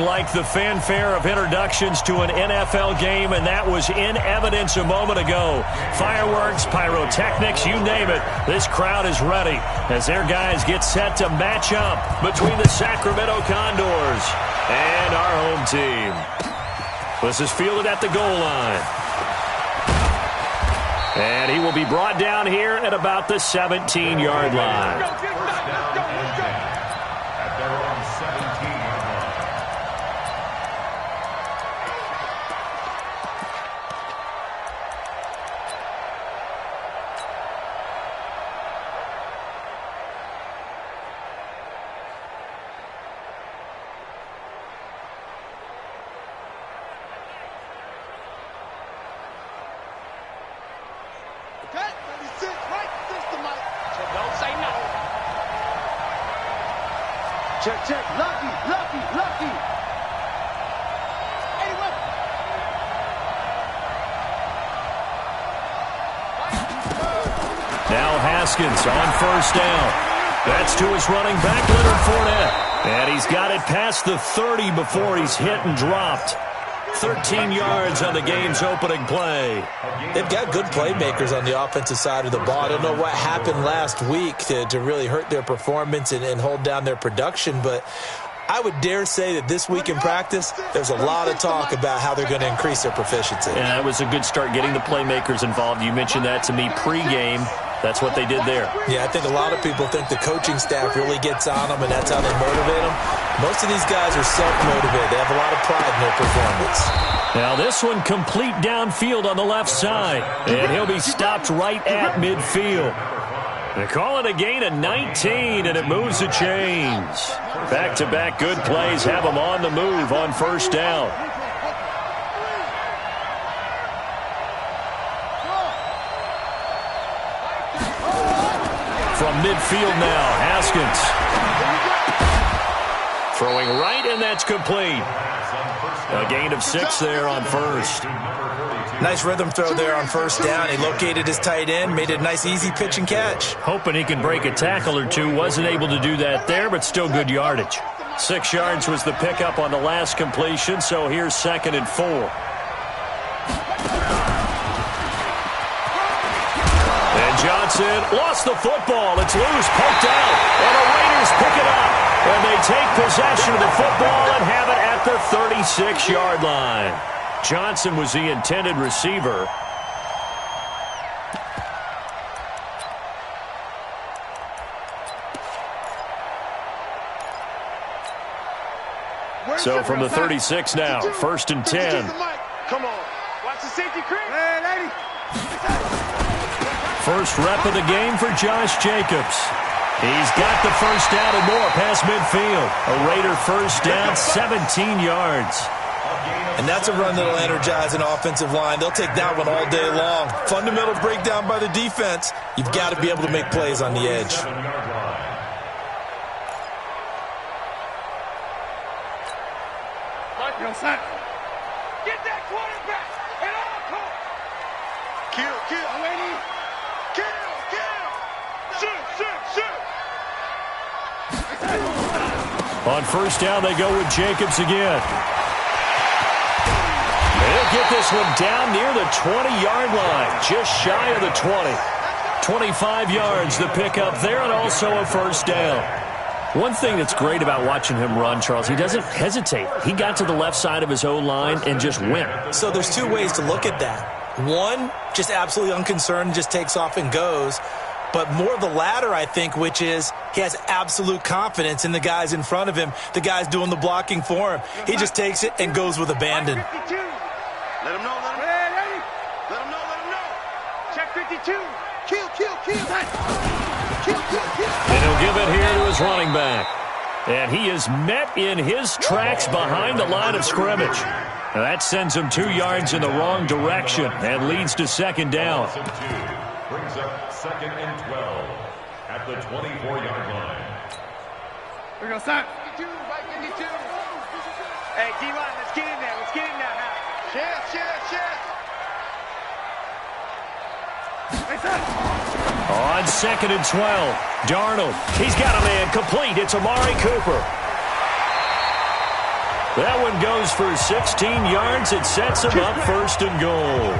like the fanfare of introductions to an NFL game, and that was in evidence a moment ago. Fireworks, pyrotechnics, you name it. This crowd is ready as their guys get set to match up between the Sacramento Condors and our home team. This is fielded at the goal line. And he will be brought down here at about the 17-yard line. Check, check. Lucky. Now Haskins on first down. That's to his running back, Leonard Fournette. And he's got it past the 30 before he's hit and dropped. 13 yards on the game's opening play. They've got good playmakers on the offensive side of the ball. I don't know what happened last week to really hurt their performance and hold down their production, but I would dare say that this week in practice, there's a lot of talk about how they're going to increase their proficiency. And that was a good start getting the playmakers involved. You mentioned that to me pregame. That's what they did there. Yeah, I think a lot of people think the coaching staff really gets on them, and that's how they motivate them. Most of these guys are self-motivated. They have a lot of pride in their performance. Now this one complete downfield on the left side, and he'll be stopped right at midfield. They call it a gain of 19, and it moves the chains. Back-to-back good plays have them on the move on first down. From midfield now, Haskins. Throwing right, and that's complete. A gain of 6 there on first. Nice rhythm throw there on first down. He located his tight end, made it a nice easy pitch and catch. Hoping he can break a tackle or two. Wasn't able to do that there, but still good yardage. 6 yards was the pickup on the last completion, so here's 2nd and 4. And Johnson lost the football. It's loose, poked out, and the Raiders pick it up. And they take possession of the football and have it at the 36-yard line. Johnson was the intended receiver. So from the 36 now, 1st and 10. Come on. Watch the safety creep. Hey, lady. First rep of the game for Josh Jacobs. He's got the first down and more past midfield. A Raider first down, 17 yards. And that's a run that'll energize an offensive line. They'll take that one all day long. Fundamental breakdown by the defense. You've got to be able to make plays on the edge. Get that quarterback at all costs. Kill. Lady. Kill. Shoot. On first down, they go with Jacobs again. They'll get this one down near the 20-yard line, just shy of the 20. 25 yards the pickup there, and also a first down. One thing that's great about watching him run, Charles, he doesn't hesitate. He got to the left side of his O-line and just went. So there's two ways to look at that. One, just absolutely unconcerned, just takes off and goes. But more of the latter, I think, which is he has absolute confidence in the guys in front of him, the guys doing the blocking for him. He just takes it and goes with abandon. Let him know. Let him know. Check 52. Kill. And he'll give it here to his running back. And he is met in his tracks behind the line of scrimmage. Now that sends him 2 yards in the wrong direction and leads to second down. Brings up 2nd and 12 at the 24-yard line. We're going to start. 52, right 52. Hey, D-line, let's get in there. Now. Chef. On 2nd and 12, Darnold. He's got a man complete. It's Amari Cooper. That one goes for 16 yards. It sets him up first and goal.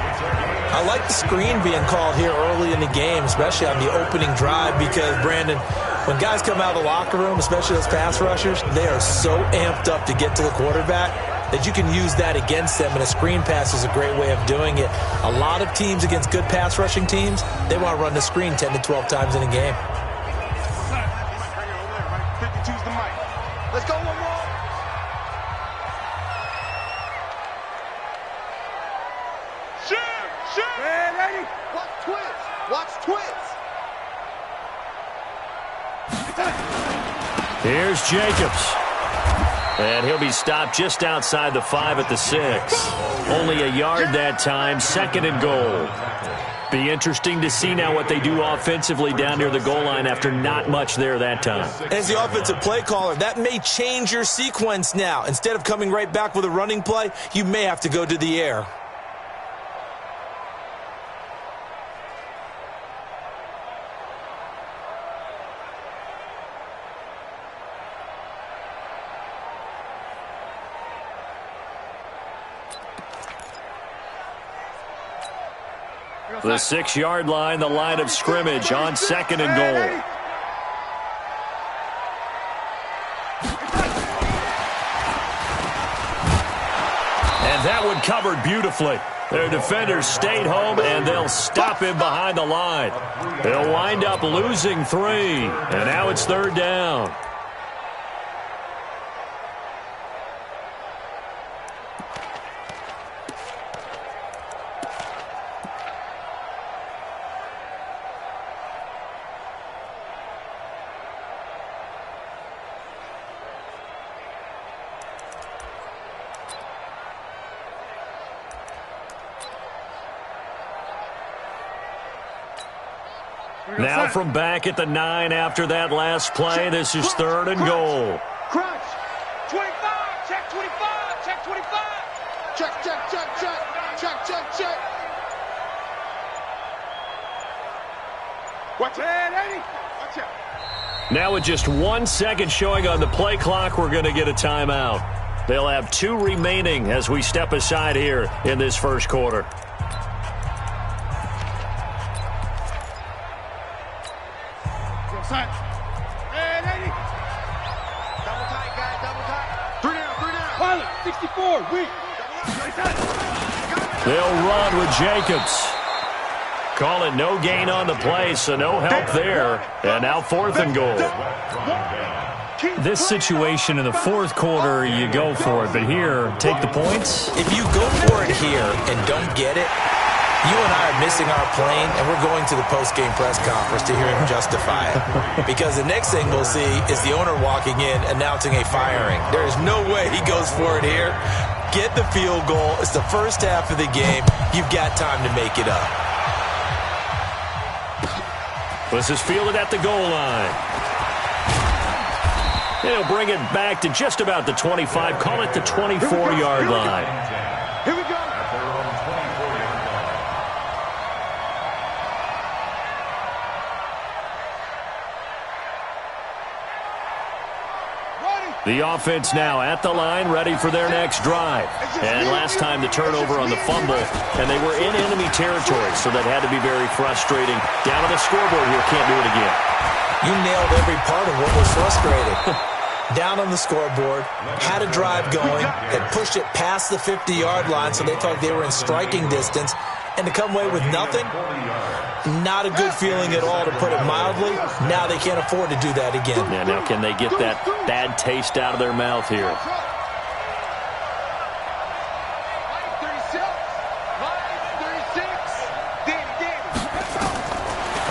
I like the screen being called here early in the game, especially on the opening drive, because, Brandon, when guys come out of the locker room, especially those pass rushers, they are so amped up to get to the quarterback that you can use that against them, and a screen pass is a great way of doing it. A lot of teams against good pass rushing teams, they want to run the screen 10 to 12 times in a game. Let's go one more. Shoot! Ready? Watch twins. Watch twins. Here's Jacobs. And he'll be stopped just outside the 5 at the 6. Only a yard that time, second and goal. Be interesting to see now what they do offensively down near the goal line after not much there that time. As the offensive play caller, that may change your sequence now. Instead of coming right back with a running play, you may have to go to the air. The 6-yard line, the line of scrimmage on second and goal. And that one covered beautifully. Their defenders stayed home, and they'll stop him behind the line. They'll wind up losing 3, and now it's third down. Now from back at the 9 after that last play, this is third and goal. Crunch. 25. Check 25. Check 25. Check, check, check, check. Check, check, check. Watch it, Eddie. Watch out. Now with just 1 second showing on the play clock, we're going to get a timeout. They'll have 2 remaining as we step aside here in this first quarter. And 80. Double tight, guys, double tight. 3 down, 3 down. Pilot, 64, weak. They'll run with Jacobs. Call it no gain on the play, so no help there. And now fourth and goal. This situation in the fourth quarter, you go for it. But here, take the points. If you go for it here and don't get it, you and I are missing our plane, and we're going to the post-game press conference to hear him justify it. Because the next thing we'll see is the owner walking in announcing a firing. There is no way he goes for it here. Get the field goal. It's the first half of the game. You've got time to make it up. This is fielded at the goal line. He'll bring it back to just about the 25. Call it the 24-yard line. Here we go. The offense now at the line, ready for their next drive. And last time the turnover on the fumble, and they were in enemy territory, so that had to be very frustrating. Down on the scoreboard here, can't do it again. You nailed every part of what was frustrating. Down on the scoreboard, had a drive going, had pushed it past the 50-yard line, so they thought they were in striking distance, and to come away with nothing, not a good feeling at all, to put it mildly. Now they can't afford to do that again. Yeah, now can they get that bad taste out of their mouth here?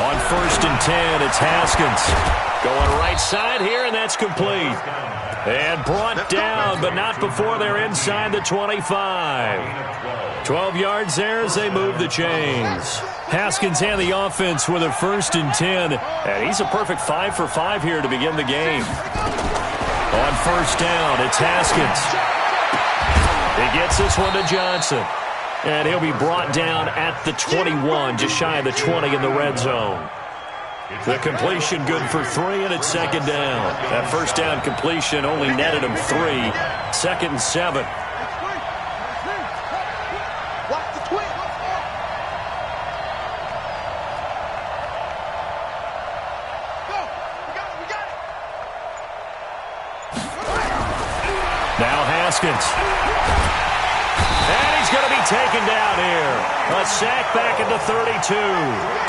On first and 10, it's Haskins. Going right side here, and that's complete. And brought down, but not before they're inside the 25. 12 yards there as they move the chains. Haskins and the offense with a first and 10. And he's a perfect 5 for 5 here to begin the game. On first down, it's Haskins. He gets this one to Johnson. And he'll be brought down at the 21, just shy of the 20 in the red zone. The completion good for 3, and it's second down. That first down completion only netted him 3. 2nd and 7. Now Haskins. And he's going to be taken down here. A sack back at the 32.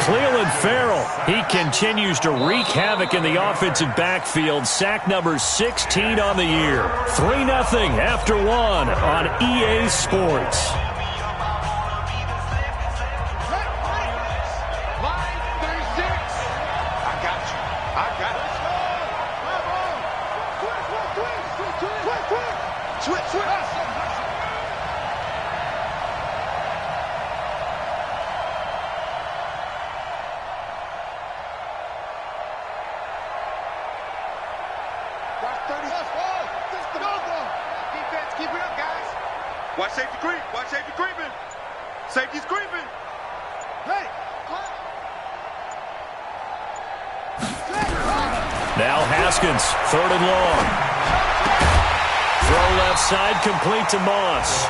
Cleveland Farrell, he continues to wreak havoc in the offensive backfield. Sack number 16 on the year. 3-0 after 1 on EA Sports. Watch safety creep. Watch safety creeping. Safety's creeping. Hey. Now Haskins, 3rd and long. Throw left side, complete to Moss.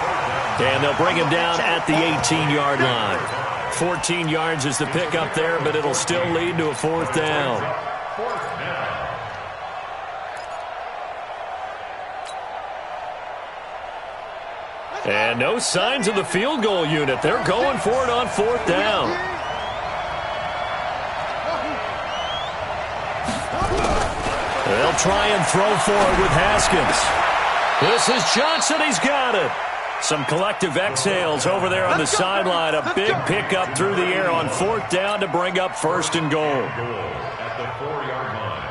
And they'll bring him down at the 18-yard line. 14 yards is the pickup there, but it'll still lead to a 4th down. And no signs of the field goal unit. They're going for it on 4th down. They'll try and throw for it with Haskins. This is Johnson. He's got it. Some collective exhales over there on the sideline. A big pickup through the air on 4th down to bring up 1st and goal. At the 4-yard line.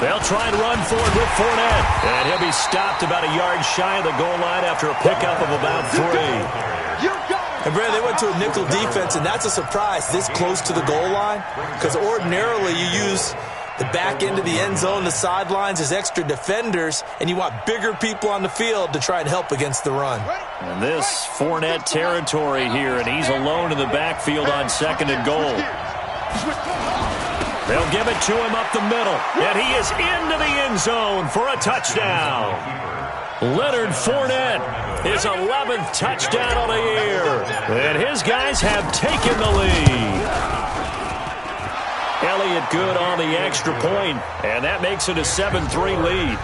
They'll try and run for it with Fournette. And he'll be stopped about a yard shy of the goal line after a pickup of about 3. And Brad, they went to a nickel defense, and that's a surprise this close to the goal line, because ordinarily you use the back end of the end zone, the sidelines as extra defenders, and you want bigger people on the field to try and help against the run. And this Fournette territory here, and he's alone in the backfield on 2nd and goal. They'll give it to him up the middle, and he is into the end zone for a touchdown. Leonard Fournette, his 11th touchdown on the year, and his guys have taken the lead. Elliott good on the extra point, and that makes it a 7-3 lead.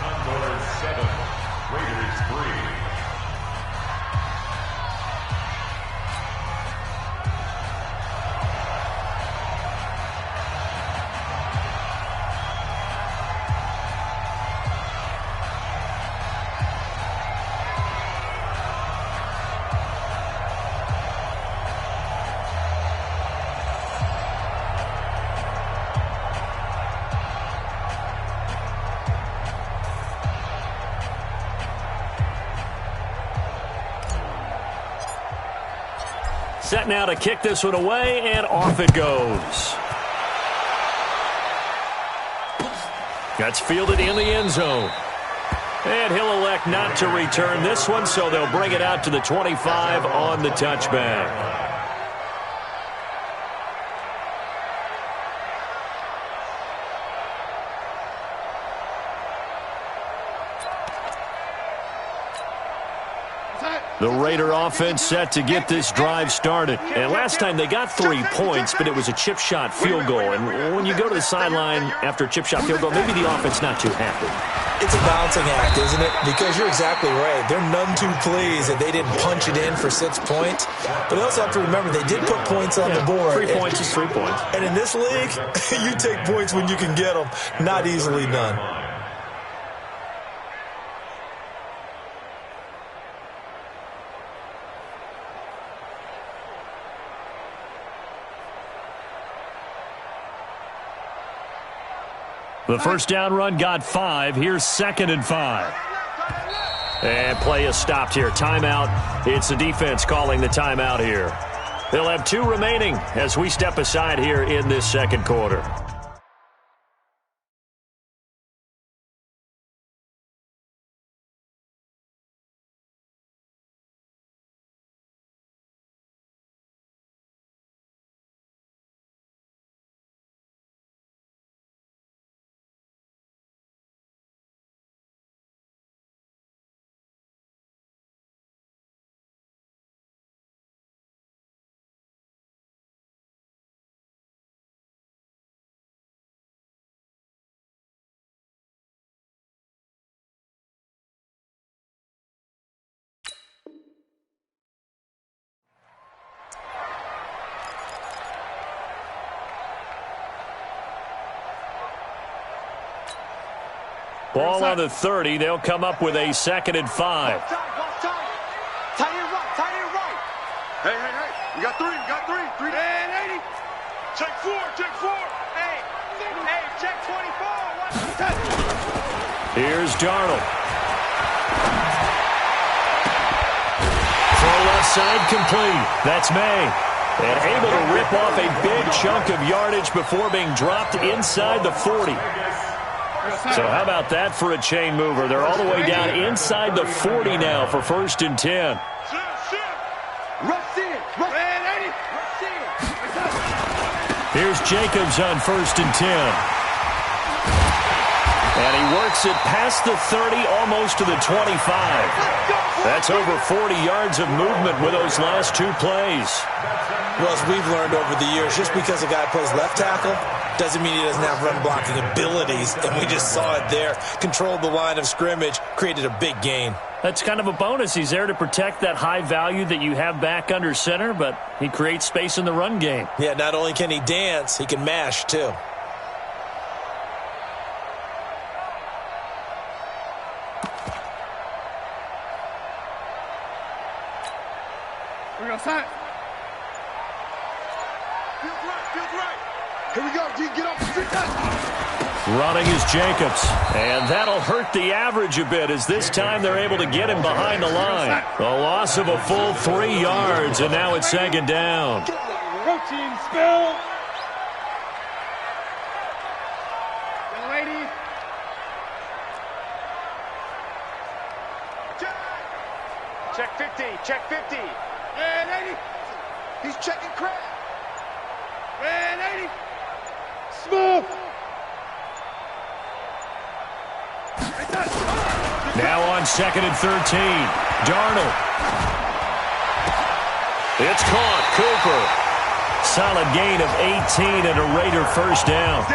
Set now to kick this one away, and off it goes. That's fielded in the end zone. And he'll elect not to return this one, so they'll bring it out to the 25 on the touchback. The Raider offense set to get this drive started. And last time they got 3 points, but it was a chip shot field goal. And when you go to the sideline after a chip shot field goal, maybe the offense not too happy. It's a balancing act, isn't it? Because you're exactly right. They're none too pleased that they didn't punch it in for 6 points. But they also have to remember they did put points on the board. 3 points is 3 points. And in this league, you take points when you can get them. Not easily done. The first down run got 5. Here's 2nd and 5. And play is stopped here. Timeout. It's the defense calling the timeout here. They'll have 2 remaining as we step aside here in this second quarter. Ball on the 30. They'll come up with a 2nd and 5. Tight end right. Hey. We got 3. 3. 80. Check 4. Hey, check 24. Here's Darnold. Throw left side complete. That's May. And able to rip off a big chunk of yardage before being dropped inside the 40. So how about that for a chain mover? They're all the way down inside the 40 now for 1st and 10. Here's Jacobs on 1st and 10. And he works it past the 30, almost to the 25. That's over 40 yards of movement with those last 2 plays. Well, as we've learned over the years, just because a guy plays left tackle doesn't mean he doesn't have run blocking abilities. And we just saw it there. Controlled the line of scrimmage, created a big gain. That's kind of a bonus. He's there to protect that high value that you have back under center, but he creates space in the run game. Yeah, not only can he dance, he can mash too. We're going to sign. Feels right. Here we go, D. Get off the street. Running is Jacobs. And that'll hurt the average a bit as this time they're able to get him behind the line. A loss of a full 3 yards, and now it's 2nd down. Protein spill. Young lady. Check 50. And 80. He's checking crap. And 80. Smooth. Now on 2nd and 13. Darnold. It's caught. Cooper. Solid gain of 18 and a Raider 1st down.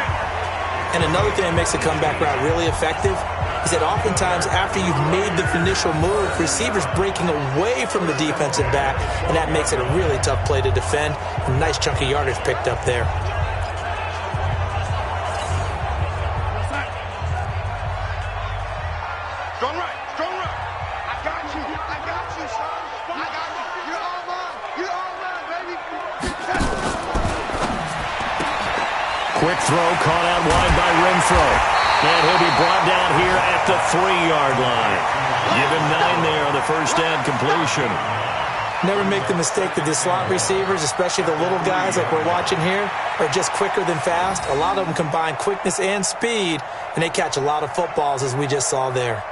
And another thing that makes the comeback route really effective is that oftentimes after you've made the initial move, receivers breaking away from the defensive back, and that makes it a really tough play to defend. A nice chunk of yardage picked up there. Strong right. I got you, son. I got you. You're all mine, baby. Quick throw caught out wide by Renfro. And he'll be brought down here at the 3-yard line. Give him 9 there on the 1st down completion. Never make the mistake that the slot receivers, especially the little guys like we're watching here, are just quicker than fast. A lot of them combine quickness and speed, and they catch a lot of footballs as we just saw there.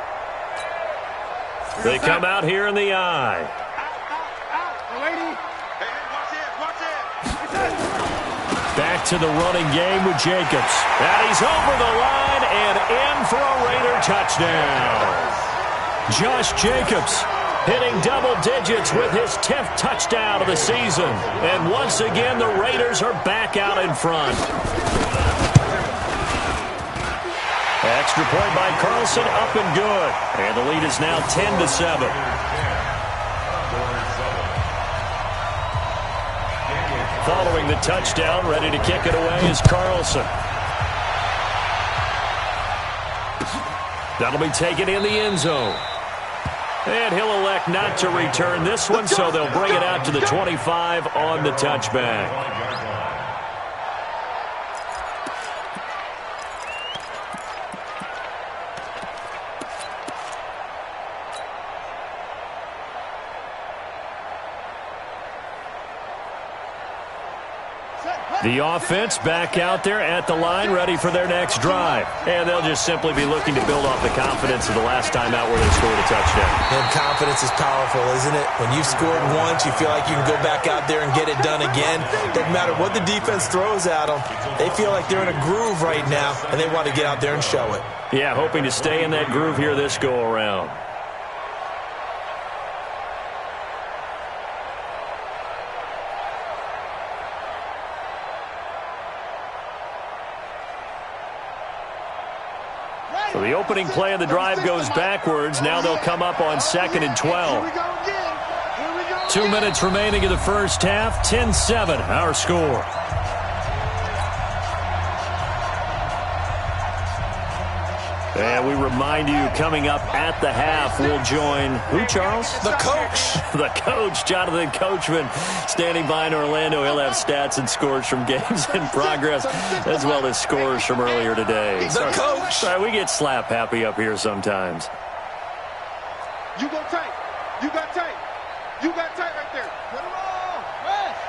They come out here in the eye. Out. Lady. Hey, watch it. Back to the running game with Jacobs. And he's over the line and in for a Raider touchdown. Josh Jacobs hitting double digits with his 10th touchdown of the season. And once again, the Raiders are back out in front. Extra point by Carlson, up and good. And the lead is now 10-7. Following the touchdown, ready to kick it away is Carlson. That'll be taken in the end zone. And he'll elect not to return this one, so they'll bring it out to the 25 on the touchback. The offense back out there at the line, ready for their next drive. And they'll just simply be looking to build off the confidence of the last time out where they scored a touchdown. And confidence is powerful, isn't it? When you've scored once, you feel like you can go back out there and get it done again. Doesn't matter what the defense throws at them. They feel like they're in a groove right now, and they want to get out there and show it. Yeah, hoping to stay in that groove here this go-around. So the opening play of the drive goes backwards. Now they'll come up on 2nd and 12. 2 minutes remaining in the first half. 10-7, our score. And we remind you, coming up at the half, we'll join who, Charles? The coach. The coach, Jonathan Coachman, standing by in Orlando. He'll have stats and scores from games in progress, as well as scores from earlier today. The coach. Sorry, we get slap happy up here sometimes. You go tight. You got tight. You got tight right there. Put them all. Rest.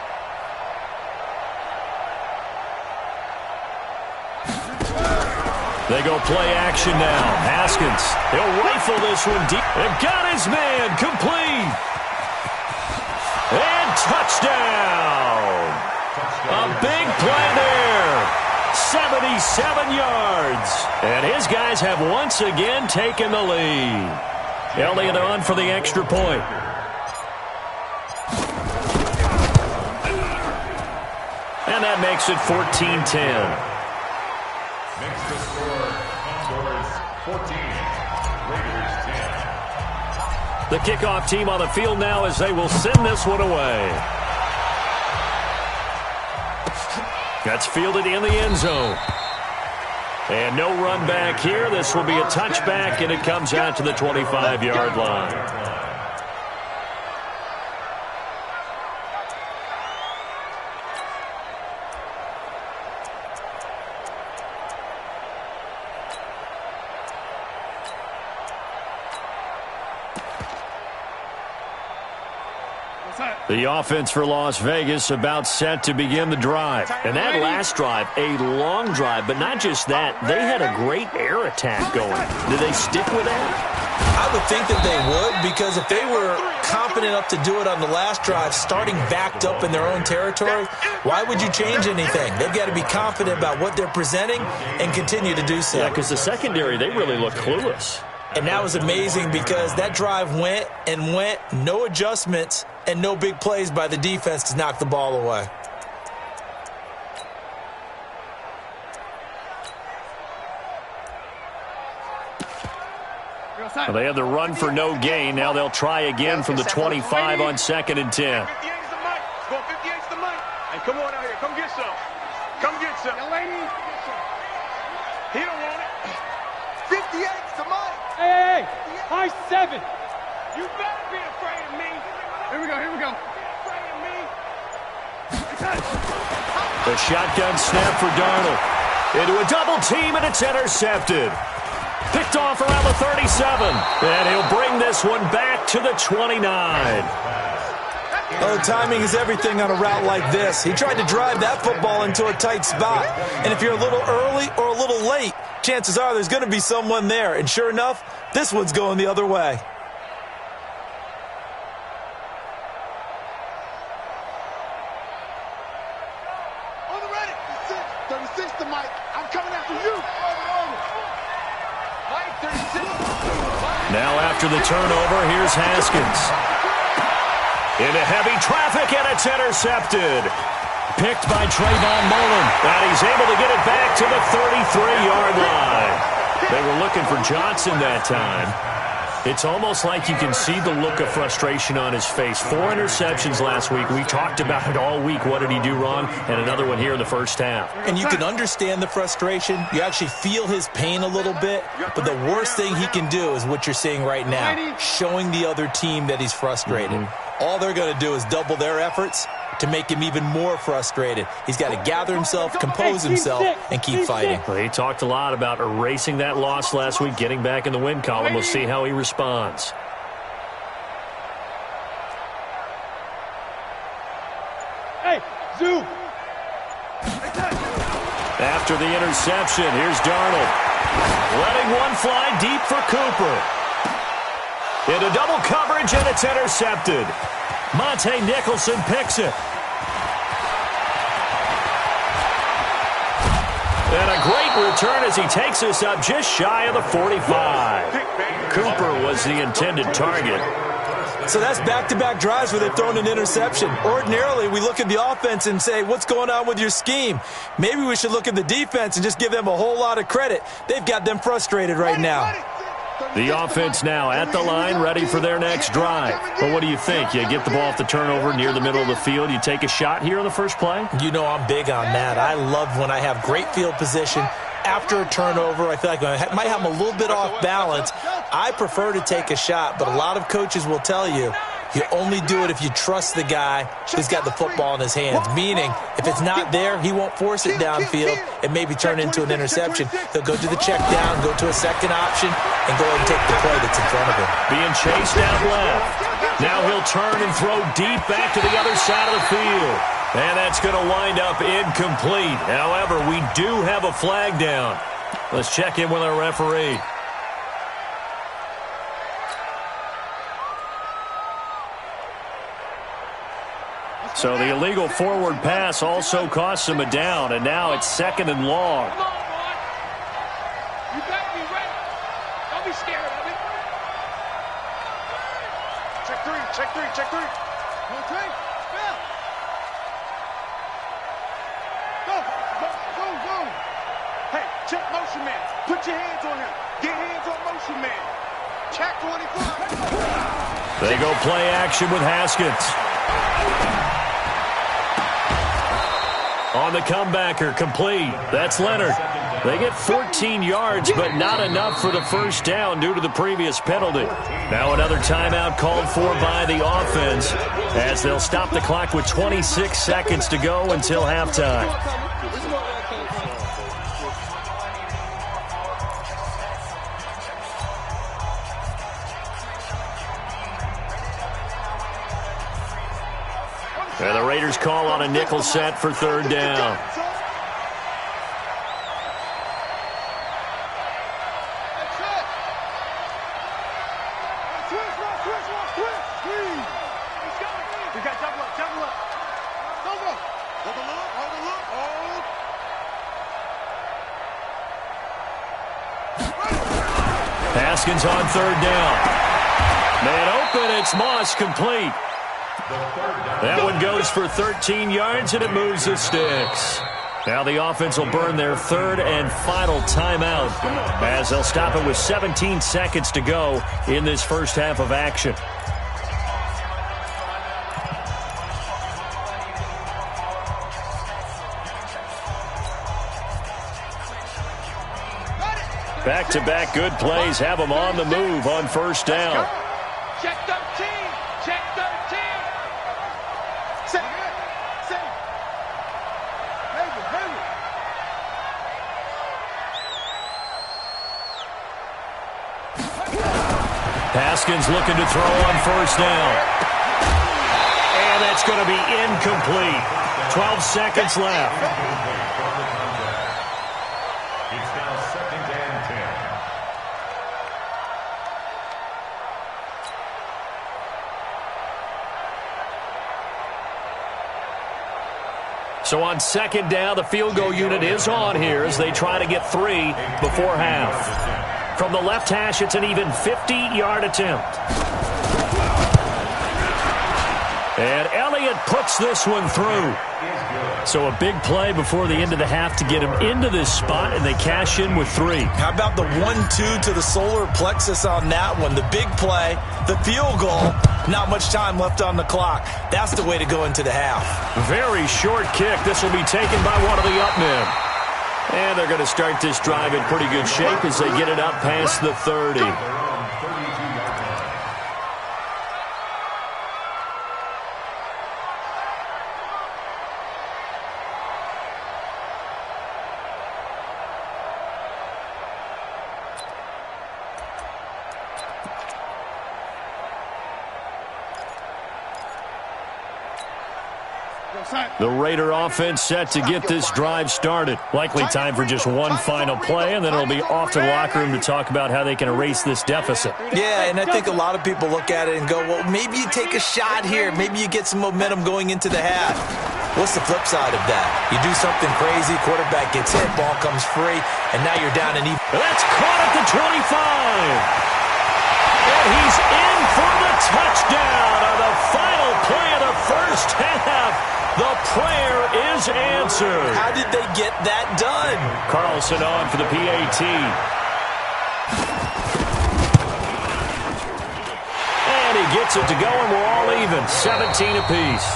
They go play action now. Haskins, he'll rifle this one deep. They've got his man complete. And touchdown. A big play there. 77 yards. And his guys have once again taken the lead. Elliott on for the extra point. And that makes it 14-10. Makes the score Contours 14, Raiders 10. The kickoff team on the field now as they will send this one away. That's fielded in the end zone. And no run back here. This will be a touchback, and it comes out to the 25-yard line. The offense for Las Vegas about set to begin the drive. And that last drive, a long drive, but not just that. They had a great air attack going. Did they stick with that? I would think that they would, because if they were confident enough to do it on the last drive, starting backed up in their own territory, why would you change anything? They've got to be confident about what they're presenting and continue to do so. Yeah, because the secondary, they really look clueless. And that was amazing because that drive went and went, no adjustments, and no big plays by the defense to knock the ball away. Well, they had the run for no gain. Now they'll try again from the 25 on 2nd and 10. 58's the mic. Go 58's the mic. Hey, come on out here. Come get some. Come get some. Young lady. He don't want it. 58's the mic. Hey, high 7. You better be afraid of me. Here we go, here we go. Afraid of me. The shotgun snap for Darnold. Into a double team, and it's intercepted. Picked off around the 37. And he'll bring this one back to the 29. Oh, timing is everything on a route like this. He tried to drive that football into a tight spot. And if you're a little early or a little late, chances are there's going to be someone there. And sure enough, this one's going the other way. On the ready. 36 the mic. I'm coming after you. Mike, 36. Now after the turnover, here's Haskins. Into heavy traffic, and it's intercepted. Picked by Trayvon Mullen. And he's able to get it back to the 33-yard line. They were looking for Johnson that time. It's almost like you can see the look of frustration on his face. 4 interceptions last week. We talked about it all week. What did he do wrong? And another one here in the first half. And you can understand the frustration. You actually feel his pain a little bit. But the worst thing he can do is what you're seeing right now, showing the other team that he's frustrated. All they're going to do is double their efforts to make him even more frustrated. He's got to gather himself, compose himself, and keep fighting. Well, he talked a lot about erasing that loss last week, getting back in the win column. We'll see how he responds. Hey, Zoo. After the interception, here's Darnold. Letting one fly deep for Cooper. Into double coverage, and it's intercepted. Monte Nicholson picks it. And a great return as he takes us up just shy of the 45. Cooper was the intended target. So that's back-to-back drives where they've thrown an interception. Ordinarily, we look at the offense and say, what's going on with your scheme? Maybe we should look at the defense and just give them a whole lot of credit. They've got them frustrated right now. The offense now at the line, ready for their next drive. But what do you think? You get the ball off the turnover near the middle of the field. You take a shot here on the first play? You know I'm big on that. I love when I have great field position. After a turnover, I feel like I might have them a little bit off balance. I prefer to take a shot, but a lot of coaches will tell you, you only do it if you trust the guy who's got the football in his hands. Meaning, if it's not there, he won't force it downfield and maybe turn into an interception. He'll go to the check down, go to a second option, and go ahead and take the play that's in front of him. Being chased out left. Now he'll turn and throw deep back to the other side of the field. And that's going to wind up incomplete. However, we do have a flag down. Let's check in with our referee. So the illegal forward pass also costs him a down, and now it's 2nd and long. Come on, boy. You better be ready. Don't be scared of it. Check three, check three, check three. Okay, spell. Go. Hey, check motion man. Put your hands on him. Get hands on motion man. Check 24. They go play action with Haskins. On the comebacker, complete. That's Leonard. They get 14 yards, but not enough for the first down due to the previous penalty. Now another timeout called for by the offense as they'll stop the clock with 26 seconds to go until halftime. And the Raiders call on a nickel set for 3rd down. Haskins on 3rd down. Man open, it's Moss, complete. That one goes for 13 yards, and it moves the sticks. Now the offense will burn their 3rd and final timeout as they'll stop it with 17 seconds to go in this first half of action. Back-to-back good plays have them on the move on 1st down. Check 13. Check 13. Haskins looking to throw on 1st down. And that's going to be incomplete. 12 seconds left. It's now 2nd and 10. So on 2nd down, the field goal unit is on here as they try to get 3 before half. From the left hash, it's an even 50-yard attempt. And Elliott puts this one through. So a big play before the end of the half to get him into this spot, and they cash in with 3. How about the 1-2 to the solar plexus on that one? The big play, the field goal, not much time left on the clock. That's the way to go into the half. Very short kick. This will be taken by one of the up men. And they're going to start this drive in pretty good shape as they get it up past the 30. The Raider offense set to get this drive started. Likely time for just one final play, and then it'll be off to the locker room to talk about how they can erase this deficit. Yeah, and I think a lot of people look at it and go, well, maybe you take a shot here. Maybe you get some momentum going into the half. What's the flip side of that? You do something crazy, quarterback gets hit, ball comes free, and now you're down and even. That's caught at the 25. And he's in for the touchdown on the final play of the first half. The prayer is answered. How did they get that done? Carlson on for the PAT. And he gets it to go, and we're all even, 17 apiece.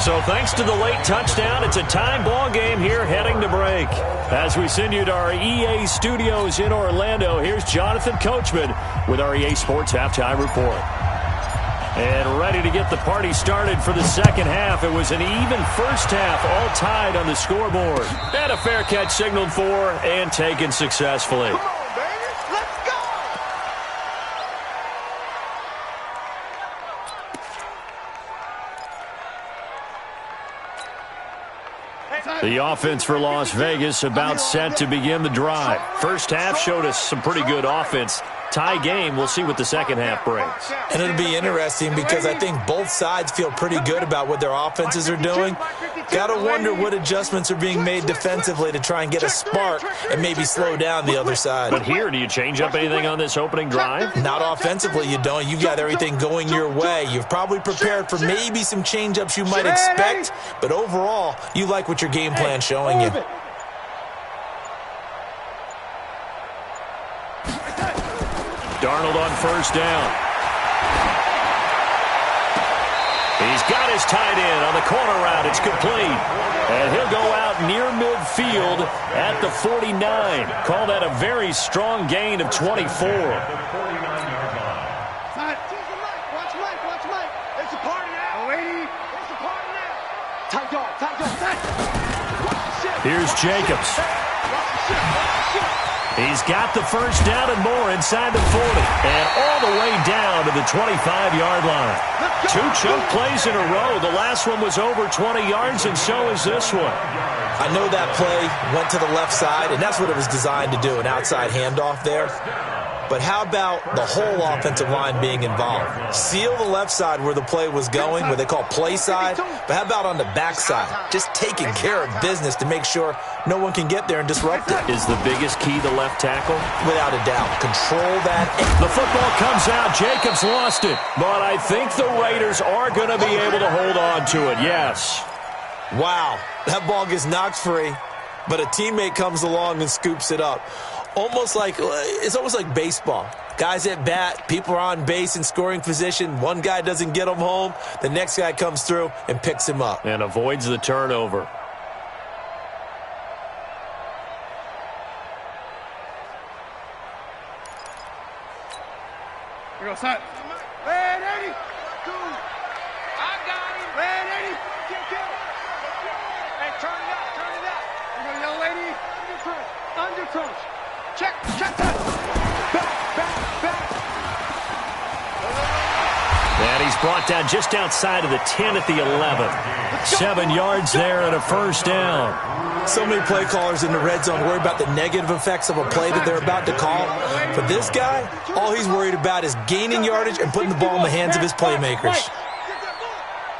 So thanks to the late touchdown, it's a tie ball game here heading to break. As we send you to our EA studios in Orlando, here's Jonathan Coachman with our EA Sports Halftime Report. And ready to get the party started for the second half. It was an even first half, all tied on the scoreboard. And a fair catch signaled for and taken successfully. Come on, baby. Let's go. The offense for Las Vegas about set to begin the drive. First half showed us some pretty good offense. Tie game, we'll see what the second half brings. And it'll be interesting because I think both sides feel pretty good about what their offenses are doing. Got to wonder what adjustments are being made defensively to try and get a spark and maybe slow down the other side. But here, do you change up anything on this opening drive? Not offensively, you don't. You've got everything going your way. You've probably prepared for maybe some change-ups you might expect, but overall, you like what your game plan's showing you. Darnold on first down. He's got his tight end on the corner route. It's complete. And he'll go out near midfield at the 49. Call that a very strong gain of 24. Watch Mike. It's a party now. Lady. It's a party now. Tight dog. Here's Jacobs. He's got the first down and more inside the 40. And all the way down to the 25-yard line. 2 chunk plays in a row. The last one was over 20 yards, and so is this one. I know that play went to the left side, and that's what it was designed to do, an outside handoff there. But how about the whole offensive line being involved? Seal the left side where the play was going, where they call play side. But how about on the back side? Just taking care of business to make sure no one can get there and disrupt it. Is the biggest key the left tackle? Without a doubt. Control that. The football comes out. Jacobs lost it. But I think the Raiders are going to be able to hold on to it, yes. Wow. That ball gets knocked free, but a teammate comes along and scoops it up. It's almost like baseball. Guys at bat, people are on base in scoring position. One guy doesn't get him home. The next guy comes through and picks him up. And avoids the turnover. Here goes Hunt. Red 80. I got him. Red 80. Kill. Hey, turn it up. Here goes young lady. Under crunch. Check that. Back. And he's brought down just outside of the 10 at the 11. 7 yards there and a first down. So many play callers in the red zone worry about the negative effects of a play that they're about to call. For this guy, all he's worried about is gaining yardage and putting the ball in the hands of his playmakers.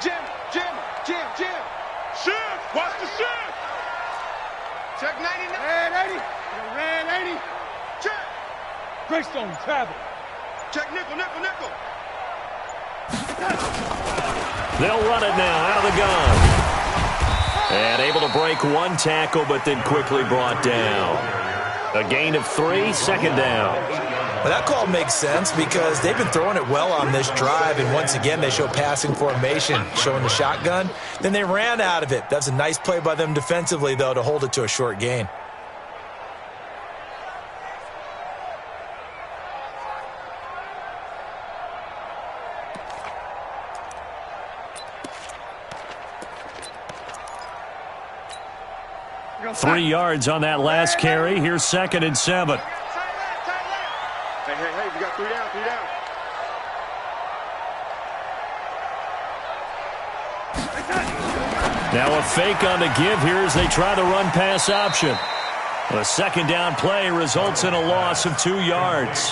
Jim. Shift. Watch the shift. Check 99. Red 80. Check. Greystone travel. Check nickel. They'll run it now out of the gun. And able to break one tackle, but then quickly brought down. A gain of 3, second down. Well, that call makes sense because they've been throwing it well on this drive, and once again they show passing formation, showing the shotgun. Then they ran out of it. That's a nice play by them defensively, though, to hold it to a short gain. Here goes 3 yards on that last carry. Here's 2nd and 7. Hey, we got 3 down. Now a fake on the give here as they try the run-pass option. A second down play results in a loss of 2 yards.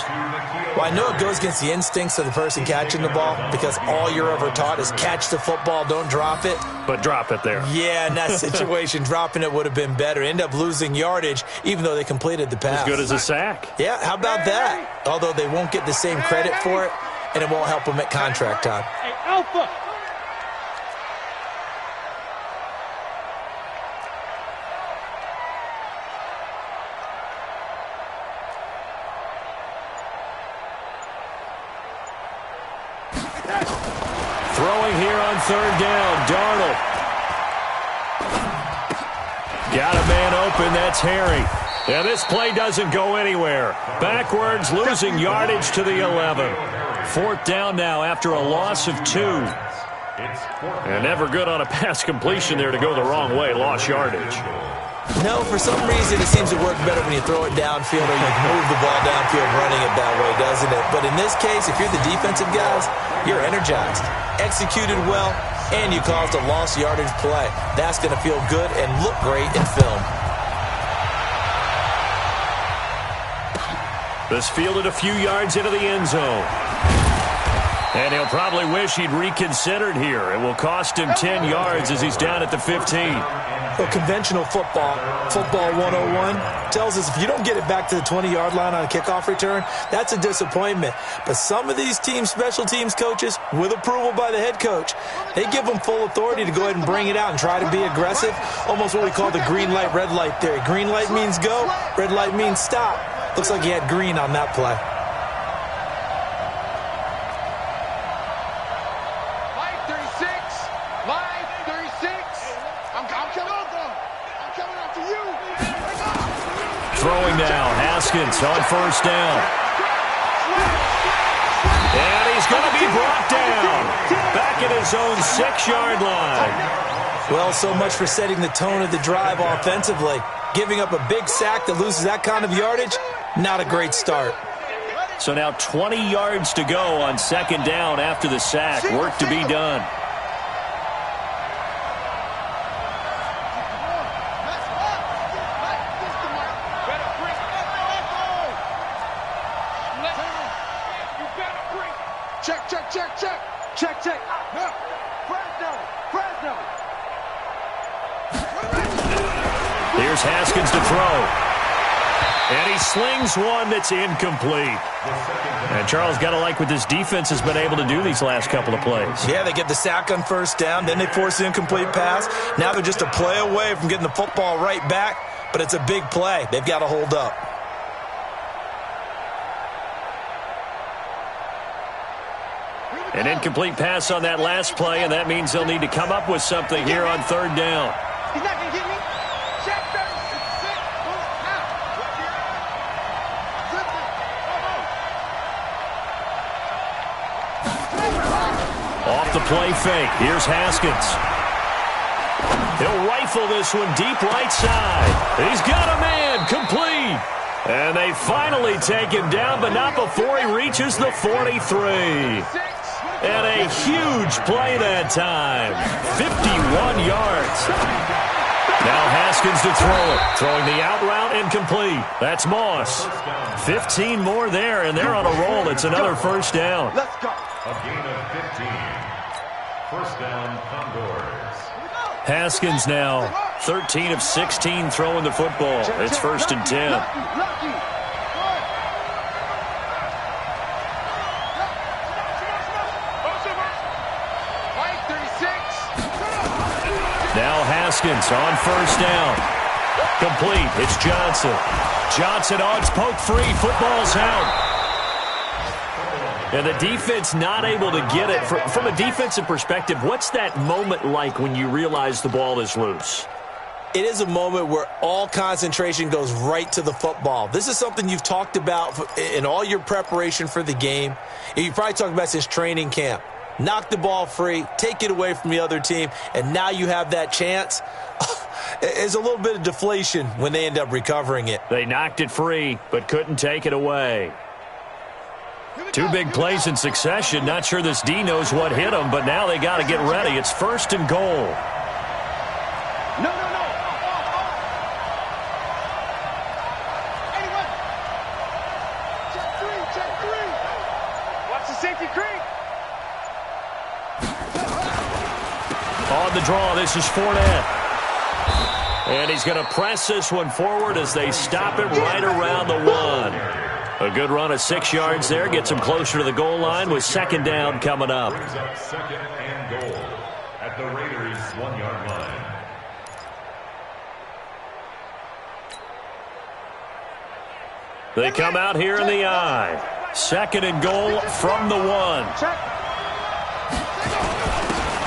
Well, I know it goes against the instincts of the person catching the ball because all you're ever taught is catch the football, don't drop it. But drop it there. Yeah, in that situation, dropping it would have been better. End up losing yardage, even though they completed the pass. As good as a sack. Yeah, how about that? Although they won't get the same credit for it, and it won't help them at contract time. Hey, Alpha. Throwing here on third down, Darnold. Got a man open, that's Harry. Yeah, this play doesn't go anywhere. Backwards, losing yardage to the 11. Fourth down now after a loss of 2. And never good on a pass completion there to go the wrong way, lost yardage. No, for some reason it seems to work better when you throw it downfield or you move the ball downfield running it that way, doesn't it? But in this case, if you're the defensive guys, you're energized, executed well, and you caused a lost yardage play. That's going to feel good and look great in film. This fielded a few yards into the end zone. And he'll probably wish he'd reconsidered here. It will cost him 10 yards as he's down at the 15. Well, conventional football 101, tells us if you don't get it back to the 20-yard line on a kickoff return, that's a disappointment. But some of these teams, special teams coaches, with approval by the head coach, they give them full authority to go ahead and bring it out and try to be aggressive, almost what we call the green light, red light theory. Green light means go, red light means stop. Looks like he had green on that play. Throwing now, Haskins on first down. And he's going to be brought down. Back at his own 6-yard line. Well, so much for setting the tone of the drive offensively. Giving up a big sack that loses that kind of yardage, not a great start. So now 20 yards to go on second down after the sack. Work to be done. Check. Here's Haskins to throw. And he slings one that's incomplete. And Charles, got to like what this defense has been able to do these last couple of plays. Yeah, they get the sack on first down, then they force the incomplete pass. Now they're just a play away from getting the football right back, but it's a big play. They've got to hold up. An incomplete pass on that last play, and that means they'll need to come up with something here on third down. He's not going to get me. Check back. Off the play fake. Here's Haskins. He'll rifle this one deep right side. He's got a man. Complete. And they finally take him down, but not before he reaches the 43. And a huge play that time. 51 yards. Now Haskins to throw it. Throwing the out route incomplete. That's Moss. 15 more there, and they're on a roll. It's another first down. Let's go. A gain of 15. First down, Condors. Haskins now 13 of 16 throwing the football. It's first and 10. Now Haskins on first down. Complete. It's Johnson. Johnson odds poke free. Football's out. And the defense not able to get it. From a defensive perspective, what's that moment like when you realize the ball is loose? It is a moment where all concentration goes right to the football. This is something you've talked about in all your preparation for the game. And you probably talked about since training camp. Knock the ball free, take it away from the other team, and now you have that chance. There's a little bit of deflation when they end up recovering it. They knocked it free, but couldn't take it away. Two big plays in succession. Not sure this D knows what hit them, but now they got to get ready. It's first and goal. draw. This is Fournette. And he's going to press this one forward as they stop it right around the 1. A good run of 6 yards there. Gets him closer to the goal line with second down coming up. Brings up second and goal at the Raiders' 1-yard line. They come out here in the I. Second and goal from the 1.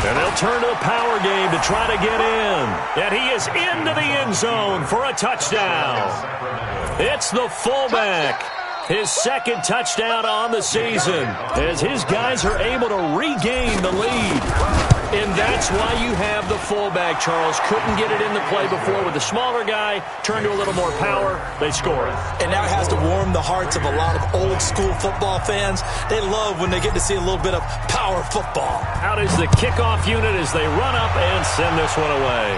And they'll turn to the power game to try to get in. And he is into the end zone for a touchdown. It's the fullback. His second touchdown on the season as his guys are able to regain the lead. And that's why you have the fullback, Charles. Couldn't get it in the play before with the smaller guy. Turned to a little more power. They score. And now it has to warm the hearts of a lot of old-school football fans. They love when they get to see a little bit of power football. Out is the kickoff unit as they run up and send this one away.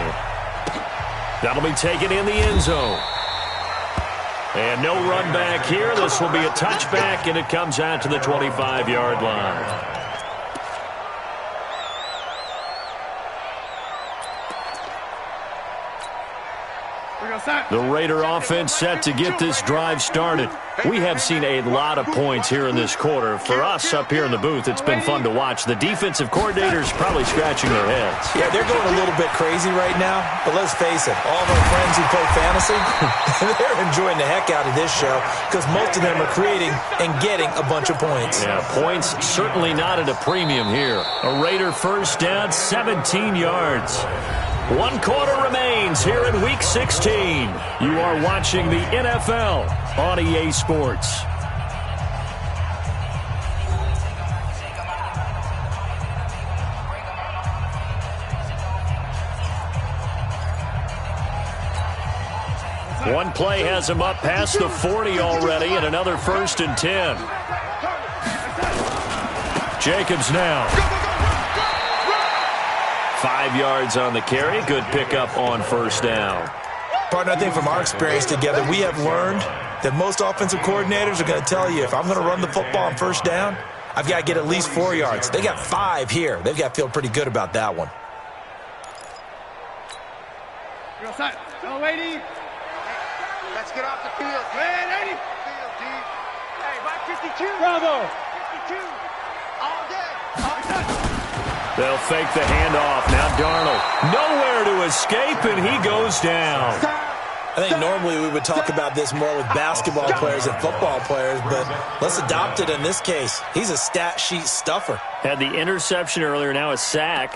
That'll be taken in the end zone. And no run back here. This will be a touchback, and it comes out to the 25-yard line. The Raider offense set to get this drive started. We have seen a lot of points here in this quarter. For us up here in the booth, it's been fun to watch. The defensive coordinators probably scratching their heads. Yeah, they're going a little bit crazy right now. But let's face it, all of our friends who play fantasy, they're enjoying the heck out of this show because most of them are creating and getting a bunch of points. Yeah, points certainly not at a premium here. A Raider first down, 17 yards. 1 quarter remains here in Week 16. You are watching the NFL on EA Sports. One play has him up past the 40 already, and another 1st and 10. Jacobs now. 5 yards on the carry. Good pickup on 1st down. Partner, I think from our experience together, we have learned that most offensive coordinators are going to tell you, if I'm going to run the football on 1st down, I've got to get at least 4 yards. They got 5 here. They've got to feel pretty good about that one. Go, lady. Let's get off the field. Hey, 80. Field, D. Hey, by 52. Bravo. 52. All day. All day. They'll fake the handoff. Now Darnold. Nowhere to escape, and he goes down. I think normally we would talk about this more with basketball players and football players, but let's adopt it in this case. He's a stat sheet stuffer. Had the interception earlier, now a sack.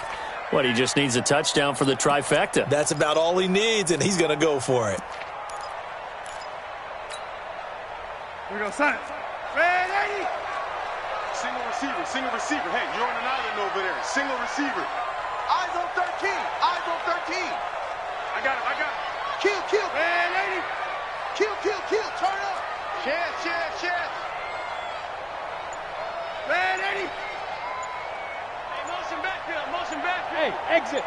What, he just needs a touchdown for the trifecta. That's about all he needs, and he's going to go for it. Here we go, son. Ready. Single receiver. Hey, you're on an island over there. Single receiver. Eyes on 13. Eyes on 13. I got him. Kill. Ready. Kill. Turn up. Chance. Ready. Hey, motion backfield. Hey, exit.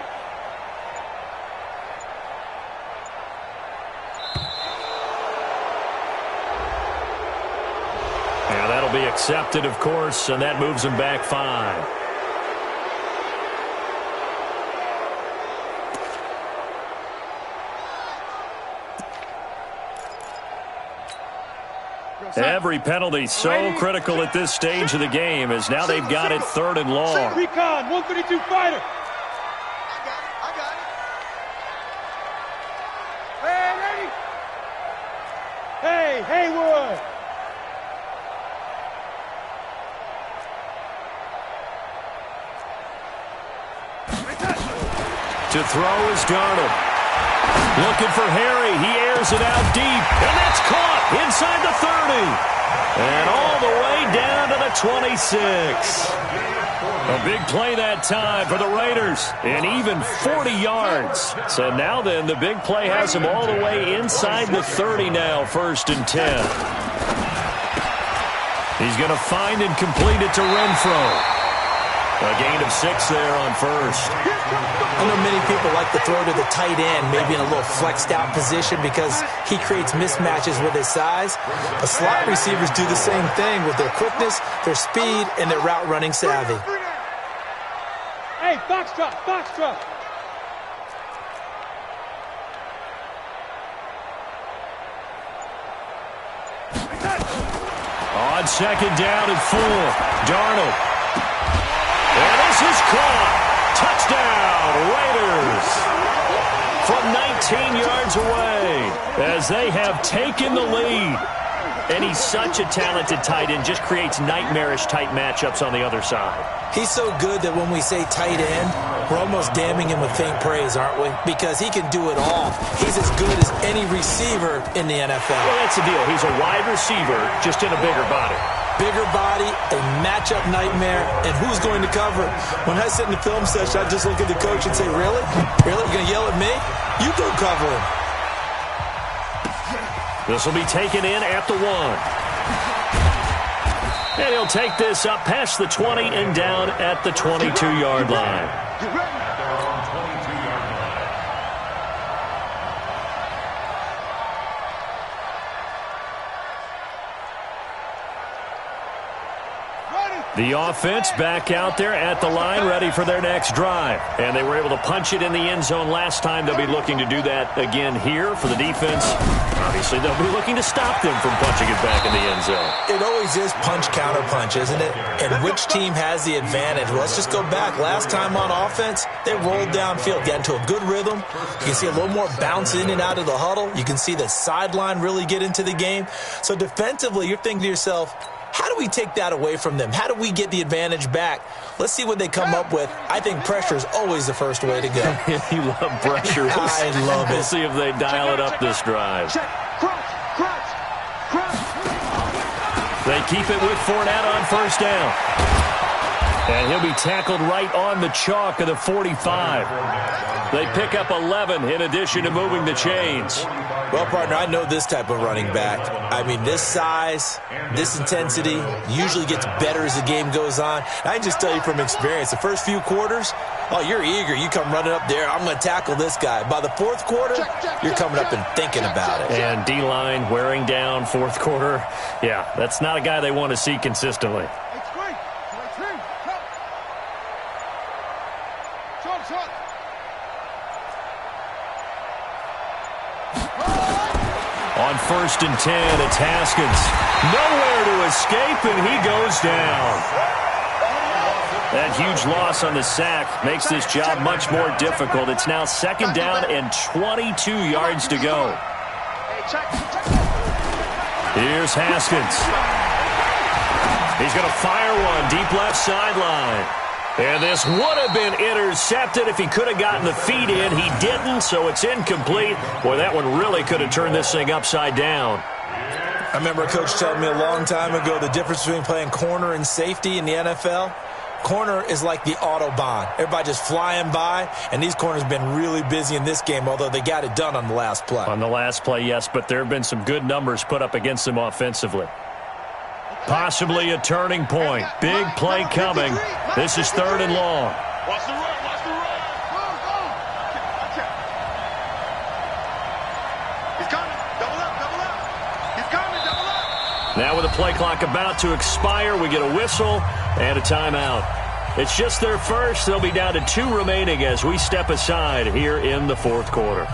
Yeah, that'll be accepted, of course, and that moves him back 5. Every penalty so critical at this stage of the game as now they've got it 3rd and long. Recon, 132 fighter. I got it. Ready. Hey, Haywood. To throw is Darnold. Looking for Harry. He airs it out deep. And that's caught inside the 30. And all the way down to the 26. A big play that time for the Raiders. And even 40 yards. So now then, the big play has him all the way inside the 30 now, 1st and 10. He's going to find and complete it to Renfro. A gain of 6 there on 1st. I know many people like to throw to the tight end, maybe in a little flexed out position because he creates mismatches with his size. But slot receivers do the same thing with their quickness, their speed, and their route running savvy. Hey, Foxtrot. On second down and 4, Darnold. And this is caught. Touchdown, Raiders. From 19 yards away as they have taken the lead. And he's such a talented tight end, just creates nightmarish-type matchups on the other side. He's so good that when we say tight end, we're almost damning him with faint praise, aren't we? Because he can do it all. He's as good as any receiver in the NFL. Well, that's the deal. He's a wide receiver, just in a bigger body. Bigger body, a matchup nightmare, and who's going to cover? When I sit in the film session, I just look at the coach and say, really? Really? You're going to yell at me? You go cover him. This will be taken in at the 1. And he'll take this up past the 20 and down at the 22-yard line. The offense back out there at the line, ready for their next drive. And they were able to punch it in the end zone last time. They'll be looking to do that again here for the defense. Obviously, they'll be looking to stop them from punching it back in the end zone. It always is punch-counter-punch, isn't it? And which team has the advantage? Well, let's just go back. Last time on offense, they rolled downfield, got into a good rhythm. You can see a little more bounce in and out of the huddle. You can see the sideline really get into the game. So defensively, you're thinking to yourself, how do we take that away from them? How do we get the advantage back? Let's see what they come up with. I think pressure is always the first way to go. You love pressure. I love it. We'll see if they dial it up this drive. They keep it with Fournette on first down. And he'll be tackled right on the chalk of the 45. They pick up 11 in addition to moving the chains. Well, partner, I know this type of running back. I mean, this size, this intensity usually gets better as the game goes on. I can just tell you from experience, the first few quarters, oh, you're eager. You come running up there, I'm going to tackle this guy. By the fourth quarter, you're coming up and thinking about it. And D-line wearing down fourth quarter. Yeah, that's not a guy they want to see consistently. On first and 10, it's Haskins. Nowhere to escape, and he goes down. That huge loss on the sack makes this job much more difficult. It's now second down and 22 yards to go. Here's Haskins. He's going to fire one deep left sideline. And this would have been intercepted if he could have gotten the feet in. He didn't, so it's incomplete. Boy, that one really could have turned this thing upside down. I remember a coach telling me a long time ago the difference between playing corner and safety in the NFL. Corner is like the Autobahn. Everybody just flying by, and these corners have been really busy in this game, although they got it done on the last play. On the last play, yes, but there have been some good numbers put up against them offensively. Possibly a turning point. Big play coming. This is third and long. Watch the run, watch the run. He's coming. Double up, double up. He's coming, double up. Now with the play clock about to expire, we get a whistle and a timeout. It's just their first. They'll be down to 2 remaining as we step aside here in the fourth quarter.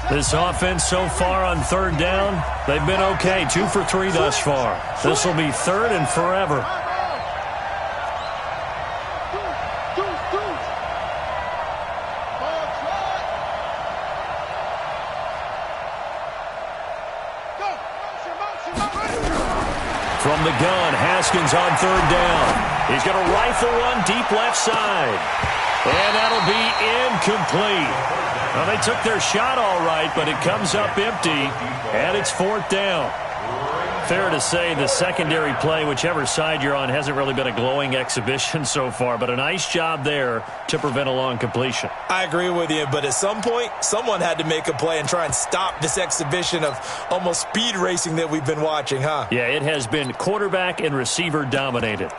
This offense so far on third down, they've been okay. 2 for 3 thus far. This will be third and forever. From the gun, Haskins on third down. He's going to rifle one deep left side. And that'll be incomplete. Well, they took their shot all right, but it comes up empty, and it's fourth down. Fair to say the secondary play, whichever side you're on, hasn't really been a glowing exhibition so far, but a nice job there to prevent a long completion. I agree with you, but at some point, someone had to make a play and try and stop this exhibition of almost speed racing that we've been watching, huh? Yeah, it has been quarterback and receiver dominated.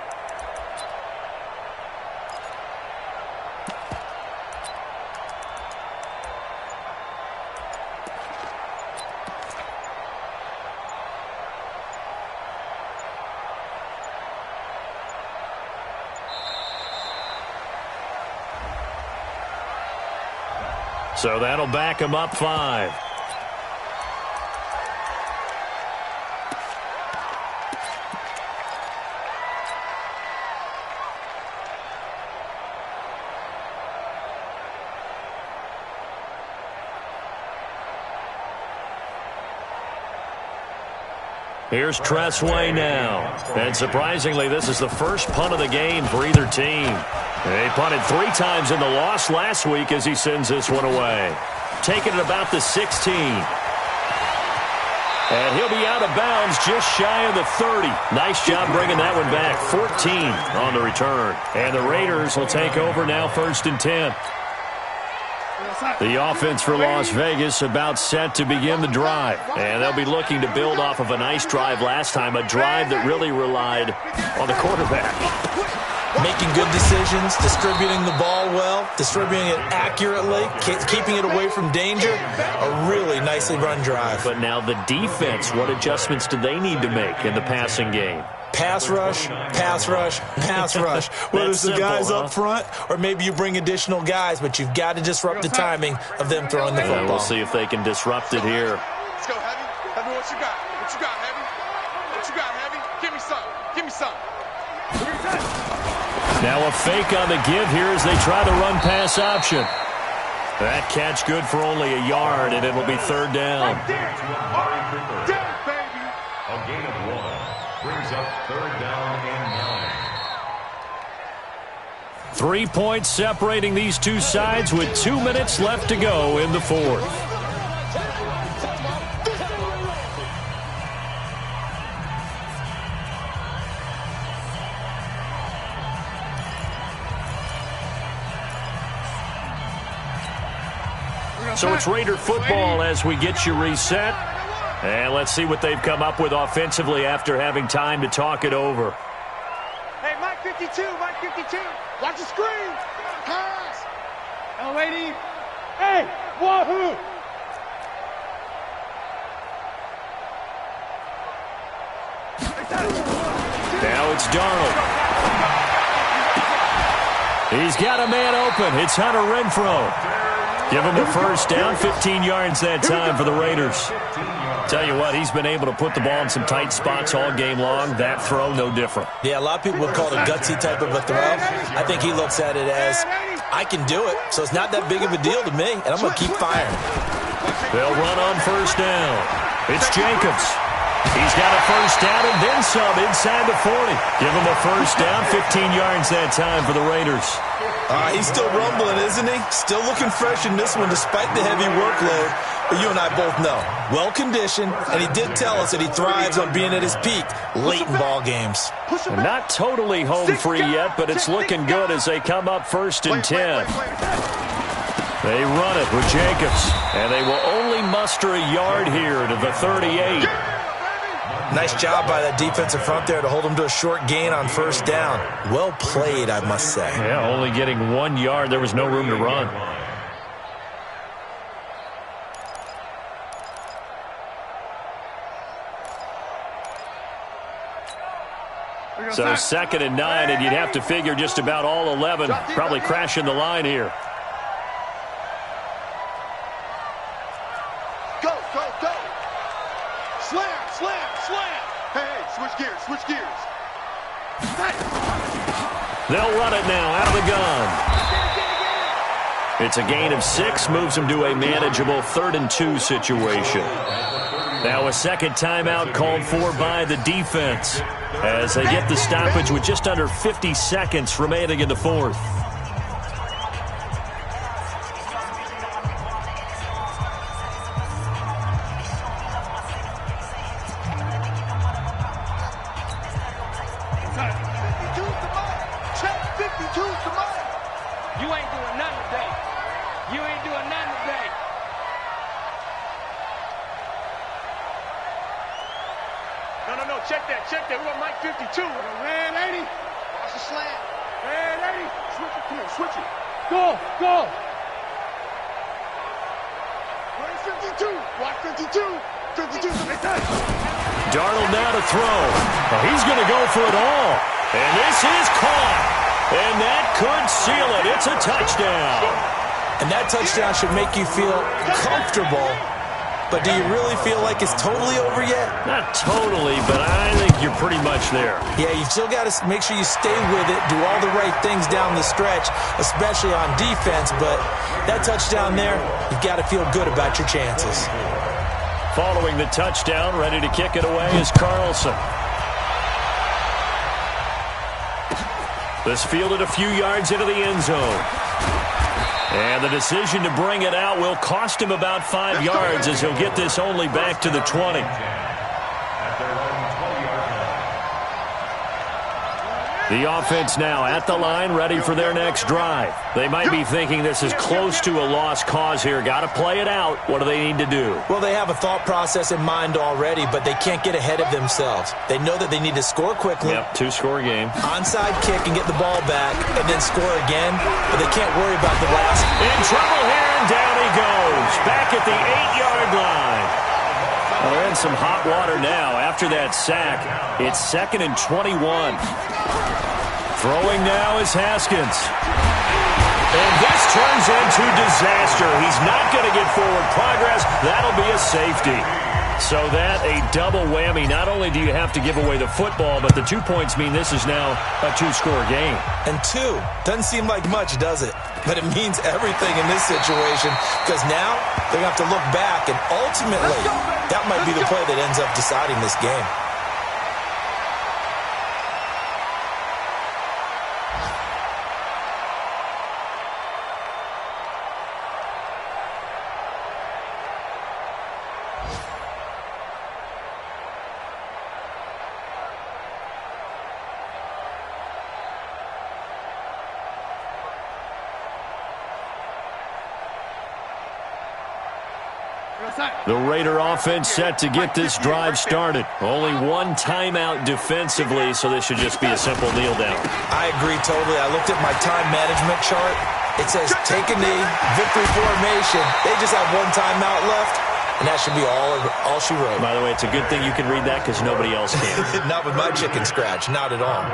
So that'll back him up 5. Here's Tressway now. And surprisingly, this is the first punt of the game for either team. They punted 3 times in the loss last week as he sends this one away. Taking it about the 16. And he'll be out of bounds just shy of the 30. Nice job bringing that one back. 14 on the return. And the Raiders will take over now 1st and 10. The offense for Las Vegas about set to begin the drive. And they'll be looking to build off of a nice drive last time, a drive that really relied on the quarterback. Making good decisions, distributing the ball well, distributing it accurately, keeping it away from danger. A really nicely run drive. But now the defense, what adjustments do they need to make in the passing game? Pass rush, pass rush, pass rush. Whether it's the guys up front or maybe you bring additional guys, but you've got to disrupt the timing of them throwing the football. We'll see if they can disrupt it here. Let's go, Heavy. Heavy, what you got? What you got, Heavy? What you got, Heavy? Give me some. Give me some. Now a fake on the give here as they try the run-pass option. That catch good for only a yard, and it'll be 3rd down. Right there, baby. A gain of 1 brings up 3rd down and 9. 3 points separating these two sides with 2 minutes left to go in the 4th. So it's Raider football as we get you reset. And let's see what they've come up with offensively after having time to talk it over. Hey, Mike 52, Mike 52. Watch the screen. Pass. Hello, lady. Hey, wahoo. Now it's Darnold. He's got a man open. It's Hunter Renfrow. Give him a 1st down, 15 yards that time for the Raiders. Tell you what, he's been able to put the ball in some tight spots all game long. That throw, no different. Yeah, a lot of people would call it a gutsy type of a throw. I think he looks at it as, I can do it, so it's not that big of a deal to me, and I'm going to keep firing. They'll run on 1st down. It's Jacobs. He's got a 1st down and then some inside the 40. Give him a 1st down, 15 yards that time for the Raiders. He's still rumbling, isn't he? Still looking fresh in this one despite the heavy workload. But you and I both know, well-conditioned, and he did tell us that he thrives on being at his peak late in ball games. Not totally home free yet, but it's looking good as they come up 1st and 10. They run it with Jacobs, and they will only muster a yard here to the 38. Nice job by that defensive front there to hold him to a short gain on 1st down. Well played, I must say. Yeah, only getting 1 yard. There was no room to run. So 2nd and 9, and you'd have to figure just about all 11 probably crashing the line here. Go, go, go. Slam, slam, slam. Hey, switch gears, switch gears. They'll run it now out of the gun. It's a gain of 6, moves them to a manageable 3rd and 2 situation. Now a 2nd timeout called for by the defense as they get the stoppage with just under 50 seconds remaining in the 4th. You ain't doing nothing today. You ain't doing nothing today. No, check that. We're on Mike 52. Red 80. Watch the slant. Red 80. Switch it, come on, switch it. Go, go. Where's 52? Watch 52. 52. Darnold now to throw. Well, he's going to go for it all. And this is caught. And that could seal it. It's a touchdown. And that touchdown should make you feel comfortable. But do you really feel like it's totally over yet? Not totally, but I think you're pretty much there. Yeah, you've still got to make sure you stay with it, do all the right things down the stretch, especially on defense. But that touchdown there, you've got to feel good about your chances. Following the touchdown, ready to kick it away is Carlson. This fielded a few yards into the end zone. And the decision to bring it out will cost him about 5 yards as he'll get this only back to the 20. The offense now at the line, ready for their next drive. They might be thinking this is close to a lost cause here. Got to play it out. What do they need to do? Well, they have a thought process in mind already, but they can't get ahead of themselves. They know that they need to score quickly. Yep, two-score game. Onside kick and get the ball back, and then score again, but they can't worry about the last. In trouble here, and down he goes. Back at the 8-yard line. Well, they're in some hot water now. After that sack, it's 2nd and 21. Throwing now is Haskins. And this turns into disaster. He's not going to get forward progress. That'll be a safety. So that a double whammy. Not only do you have to give away the football, but the 2 points mean this is now a 2-score game. And 2 doesn't seem like much, does it? But it means everything in this situation because now they're going to have to look back, and ultimately that might be the play that ends up deciding this game. The Raider offense set to get this drive started. Only one timeout defensively, so this should just be a simple kneel down. I agree totally. I looked at my time management chart. It says take a knee, victory formation. They just have one timeout left, and that should be all she wrote. By the way, it's a good thing you can read that because nobody else can. Not with my chicken scratch. Not at all.